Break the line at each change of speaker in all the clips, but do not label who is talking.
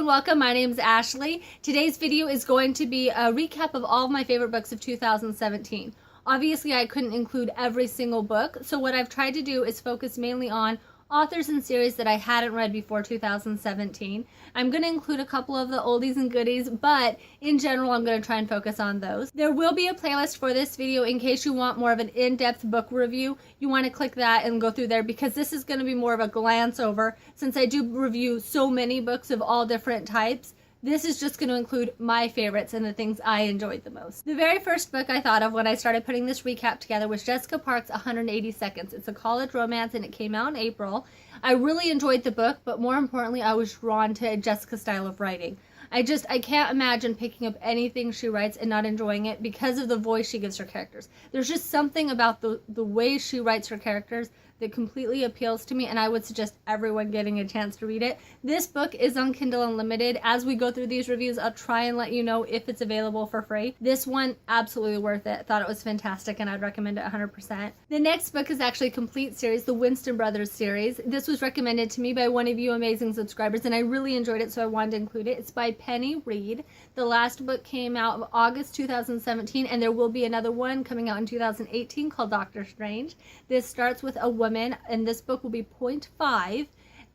and welcome. My name is Ashley. Today's video is going to be a recap of all of my favorite books of 2017. Obviously, I couldn't include every single book, so what I've tried to do is focus mainly on authors and series that I hadn't read before 2017. I'm going to include a couple of the oldies and goodies, but in general, I'm going to try and focus on those. There will be a playlist for this video in case you want more of an in-depth book review. You want to click that and go through there because this is going to be more of a glance over. Since I do review so many books of all different types, this is just going to include my favorites and the things I enjoyed the most. The very first book I thought of when I started putting this recap together was Jessica Park's 180 Seconds. It's a college romance and it came out in April. I really enjoyed the book, but more importantly, I was drawn to Jessica's style of writing. I can't imagine picking up anything she writes and not enjoying it because of the voice she gives her characters. There's just something about the way she writes her characters that completely appeals to me, and I would suggest everyone getting a chance to read it. This book is on Kindle Unlimited. As we go through these reviews, I'll try and let you know if it's available for free. This one, absolutely worth it. Thought it was fantastic, and I'd recommend it 100%. The next book is actually a complete series, the Winston Brothers series. This was recommended to me by one of you amazing subscribers, and I really enjoyed it, so I wanted to include it. It's by Penny Reed. The last book came out in August 2017, and there will be another one coming out in 2018 called Doctor Strange. This starts with a woman, and this book will be point 5,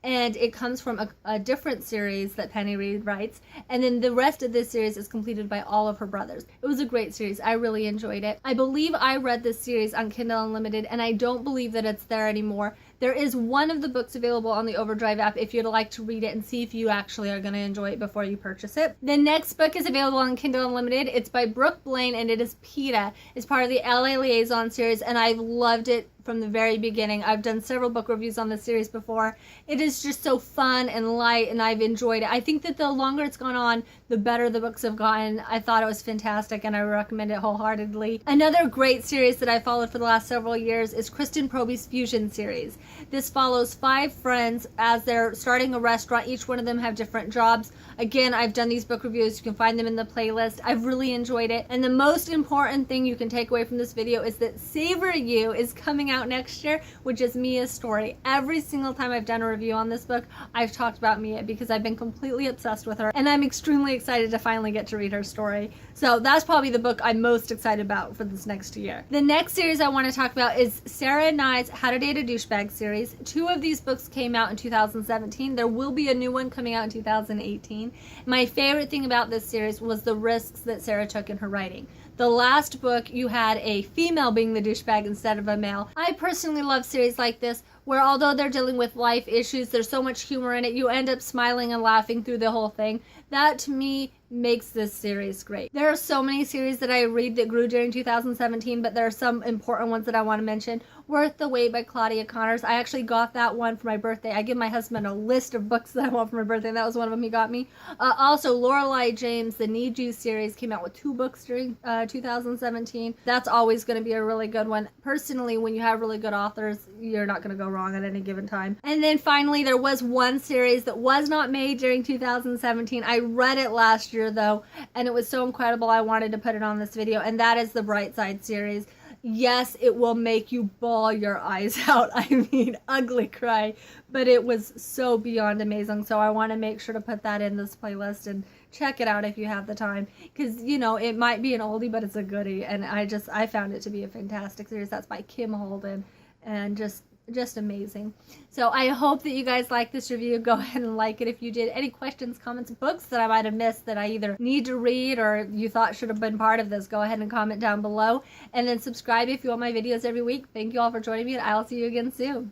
and it comes from a different series that Penny Reed writes, and then the rest of this series is completed by all of her brothers. It was a great series. I really enjoyed it. I believe I read this series on Kindle Unlimited, and I don't believe that it's there anymore. There is one of the books available on the Overdrive app if you'd like to read it and see if you actually are going to enjoy it before you purchase it. The next book is available on Kindle Unlimited. It's by Brooke Blaine, and it is PETA. It's part of the LA Liaison series, and I've loved it from the very beginning. I've done several book reviews on this series before. It is just so fun and light, and I've enjoyed it. I think that the longer it's gone on, the better the books have gotten. I thought it was fantastic, and I recommend it wholeheartedly. Another great series that I followed for the last several years is Kristen Proby's Fusion series. This follows 5 friends as they're starting a restaurant. Each one of them have different jobs. Again, I've done these book reviews. You can find them in the playlist. I've really enjoyed it. And the most important thing you can take away from this video is that Savor You is coming out next year, which is Mia's story. Every single time I've done a review on this book, I've talked about Mia because I've been completely obsessed with her, and I'm extremely excited to finally get to read her story. So that's probably the book I'm most excited about for this next year. The next series I want to talk about is Sarah Nye's How to Date a Douchebag series. 2 of these books came out in 2017. There will be a new one coming out in 2018. My favorite thing about this series was the risks that Sarah took in her writing. The last book, you had a female being the douchebag instead of a male. I personally love series like this where although they're dealing with life issues, there's so much humor in it, you end up smiling and laughing through the whole thing. That, to me, makes this series great. There are so many series that I read that grew during 2017, but there are some important ones that I want to mention. Worth the Wait by Claudia Connors. I actually got that one for my birthday. I give my husband a list of books that I want for my birthday, and that was one of them he got me. Also, Lorelei James, the Need You series, came out with 2 books during 2017. That's always going to be a really good one. Personally, when you have really good authors, you're not going to go wrong at any given time. And then finally, there was one series that was not made during 2017. I read it last year though, and it was so incredible I wanted to put it on this video, and that is the Bright Side series. Yes, it will make you bawl your eyes out. I mean, ugly cry, but it was so beyond amazing. So I want to make sure to put that in this playlist and check it out if you have the time, because you know it might be an oldie, but it's a goodie, and I found it to be a fantastic series. That's by Kim Holden, and just amazing. So I hope that you guys like this review. Go ahead and like it if you did. Any questions, comments, books that I might have missed that I either need to read or you thought should have been part of this, go ahead and comment down below, and then subscribe if you want my videos every week. Thank you all for joining me, and I'll see you again soon.